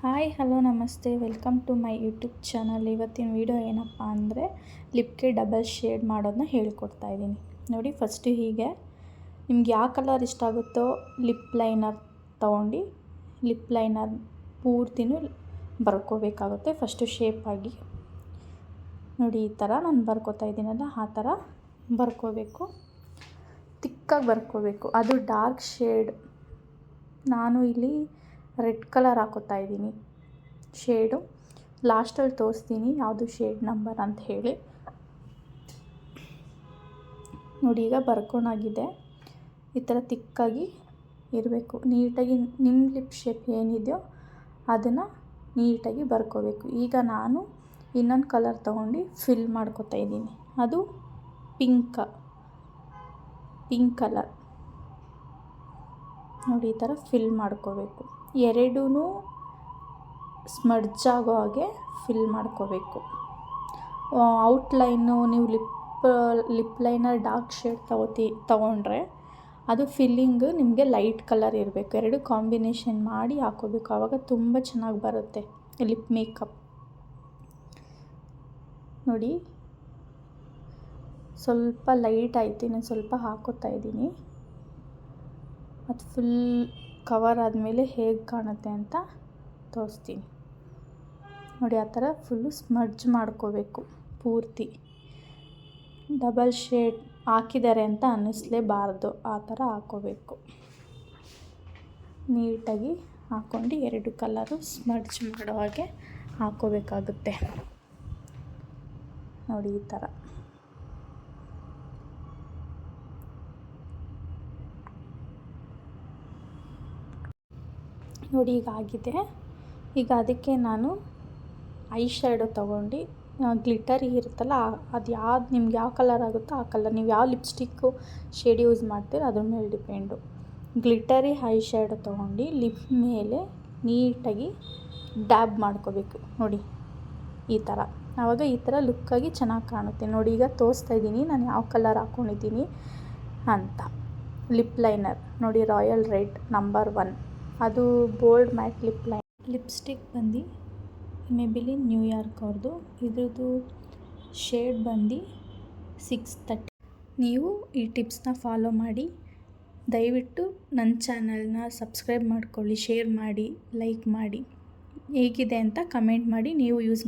Hi hello ನಮಸ್ತೆ welcome to my YouTube channel. ಇವತ್ತಿನ video ಏನಪ್ಪ ಅಂದರೆ ಲಿಪ್ಗೆ ಡಬಲ್ ಶೇಡ್ ಮಾಡೋದನ್ನ ಹೇಳ್ಕೊಡ್ತಾ ಇದ್ದೀನಿ. ನೋಡಿ, ಫಸ್ಟು ಹೀಗೆ ನಿಮ್ಗೆ ಯಾವ ಕಲರ್ ಇಷ್ಟ ಆಗುತ್ತೋ ಲಿಪ್ ಲೈನರ್ ತೊಗೊಂಡು ಲಿಪ್ ಲೈನರ್ ಪೂರ್ತಿನೂ ಬರ್ಕೋಬೇಕಾಗುತ್ತೆ. ಫಸ್ಟು ಶೇಪಾಗಿ ನೋಡಿ, ಈ ಥರ ನಾನು ಬರ್ಕೋತಾ ಇದ್ದೀನಲ್ಲ, ಆ ಥರ ಬರ್ಕೋಬೇಕು. ತಿಕ್ಕಾಗಿ ಬರ್ಕೋಬೇಕು. ಅದು ಡಾರ್ಕ್ ಶೇಡ್. ನಾನು ಇಲ್ಲಿ ರೆಡ್ ಕಲರ್ ಹಾಕೋತಾ ಇದ್ದೀನಿ ಶೇಡು. ಲಾಸ್ಟಲ್ಲಿ ತೋರಿಸ್ತೀನಿ ಯಾವುದು ಶೇಡ್ ನಂಬರ್ ಅಂತ ಹೇಳಿ. ನೋಡಿ, ಈಗ ಬರ್ಕೊಂಡಾಗಿದೆ. ಈ ಥರ ತಿಕ್ಕಾಗಿ ಇರಬೇಕು. ನೀಟಾಗಿ ನಿಮ್ಮ ಲಿಪ್ ಶೇಪ್ ಏನಿದೆಯೋ ಅದನ್ನು ನೀಟಾಗಿ ಬರ್ಕೋಬೇಕು. ಈಗ ನಾನು ಇನ್ನೊಂದು ಕಲರ್ ತೊಗೊಂಡು ಫಿಲ್ ಮಾಡ್ಕೋತಾ ಇದ್ದೀನಿ. ಅದು ಪಿಂಕ್ ಕಲರ್. ನೋಡಿ, ಈ ಥರ ಫಿಲ್ ಮಾಡ್ಕೋಬೇಕು. ಎರಡೂ ಸ್ಮಡ್ಜ್ ಆಗೋ ಹಾಗೆ ಫಿಲ್ ಮಾಡ್ಕೋಬೇಕು. ಔಟ್ಲೈನು ನೀವು ಲಿಪ್ ಲೈನರ್ ಡಾರ್ಕ್ ಶೇಡ್ ತೊಗೊಂಡ್ರೆ ಅದು ಫಿಲ್ಲಿಂಗ್ ನಿಮಗೆ ಲೈಟ್ ಕಲರ್ ಇರಬೇಕು. ಎರಡು ಕಾಂಬಿನೇಷನ್ ಮಾಡಿ ಹಾಕೋಬೇಕು. ಆವಾಗ ತುಂಬ ಚೆನ್ನಾಗಿ ಬರುತ್ತೆ ಲಿಪ್ ಮೇಕಪ್. ನೋಡಿ, ಸ್ವಲ್ಪ ಲೈಟ್ ಆಯಿತು, ಇನ್ನೊಂದು ಸ್ವಲ್ಪ ಹಾಕೋತಾ ಇದ್ದೀನಿ. ಅದು ಫುಲ್ ಕವರ್ ಆದಮೇಲೆ ಹೇಗೆ ಕಾಣುತ್ತೆ ಅಂತ ತೋರಿಸ್ತೀನಿ. ನೋಡಿ, ಆ ಥರ ಫುಲ್ಲು ಸ್ಮಡ್ಜ್ ಮಾಡ್ಕೋಬೇಕು ಪೂರ್ತಿ. ಡಬಲ್ ಶೇಡ್ ಹಾಕಿದ್ದಾರೆ ಅಂತ ಅನ್ನಿಸ್ಲೇಬಾರ್ದು, ಆ ಥರ ಹಾಕೋಬೇಕು. ನೀಟಾಗಿ ಹಾಕ್ಕೊಂಡು ಎರಡು ಕಲರು ಸ್ಮಡ್ಜ್ ಮಾಡೋ ಹಾಗೆ ಹಾಕೋಬೇಕಾಗುತ್ತೆ. ನೋಡಿ, ಈ ಥರ. ನೋಡಿ, ಈಗ ಆಗಿದೆ. ಈಗ ಅದಕ್ಕೆ ನಾನು ಐ ಶ್ಯಾಡೋ ತೊಗೊಂಡು ಗ್ಲಿಟರ್ ಇರುತ್ತಲ್ಲ, ಅದು ಯಾವ್ದು ನಿಮ್ಗೆ ಯಾವ ಕಲರ್ ಆಗುತ್ತೋ ಆ ಕಲರ್, ನೀವು ಯಾವ ಲಿಪ್ಸ್ಟಿಕ್ಕು ಶೇಡ್ ಯೂಸ್ ಮಾಡ್ತೀರೋ ಅದ್ರ ಮೇಲೆ ಡಿಪೆಂಡು. ಗ್ಲಿಟರಿ ಐ ಶ್ಯಾಡೋ ತೊಗೊಂಡು ಲಿಪ್ ಮೇಲೆ ನೀಟಾಗಿ ಡ್ಯಾಬ್ ಮಾಡ್ಕೋಬೇಕು. ನೋಡಿ, ಈ ಥರ. ಆವಾಗ ಈ ಥರ ಲುಕ್ಕಾಗಿ ಚೆನ್ನಾಗಿ ಕಾಣುತ್ತೆ. ನೋಡಿ, ಈಗ ತೋರಿಸ್ತಾ ಇದ್ದೀನಿ ನಾನು ಯಾವ ಕಲರ್ ಹಾಕ್ಕೊಂಡಿದ್ದೀನಿ ಅಂತ. ಲಿಪ್ ಲೈನರ್ ನೋಡಿ, ರಾಯಲ್ ರೆಡ್ ನಂಬರ್ 1. ಅದು ಬೋಲ್ಡ್ ಮ್ಯಾಟ್ ಲಿಪ್ಸ್ಟಿಕ್ ಬಂದು ಮೇಬಿಲಿನ್ ನ್ಯೂಯಾರ್ಕ್ ಅವ್ರದ್ದು. ಇದ್ರದ್ದು ಶೇಡ್ ಬಂದು 630. ನೀವು ಈ ಟಿಪ್ಸ್ನ ಫಾಲೋ ಮಾಡಿ. ದಯವಿಟ್ಟು ನನ್ನ ಚಾನಲ್ನ ಸಬ್ಸ್ಕ್ರೈಬ್ ಮಾಡ್ಕೊಳ್ಳಿ, ಶೇರ್ ಮಾಡಿ, ಲೈಕ್ ಮಾಡಿ. ಹೇಗಿದೆ ಅಂತ ಕಮೆಂಟ್ ಮಾಡಿ. ನೀವು ಯೂಸ್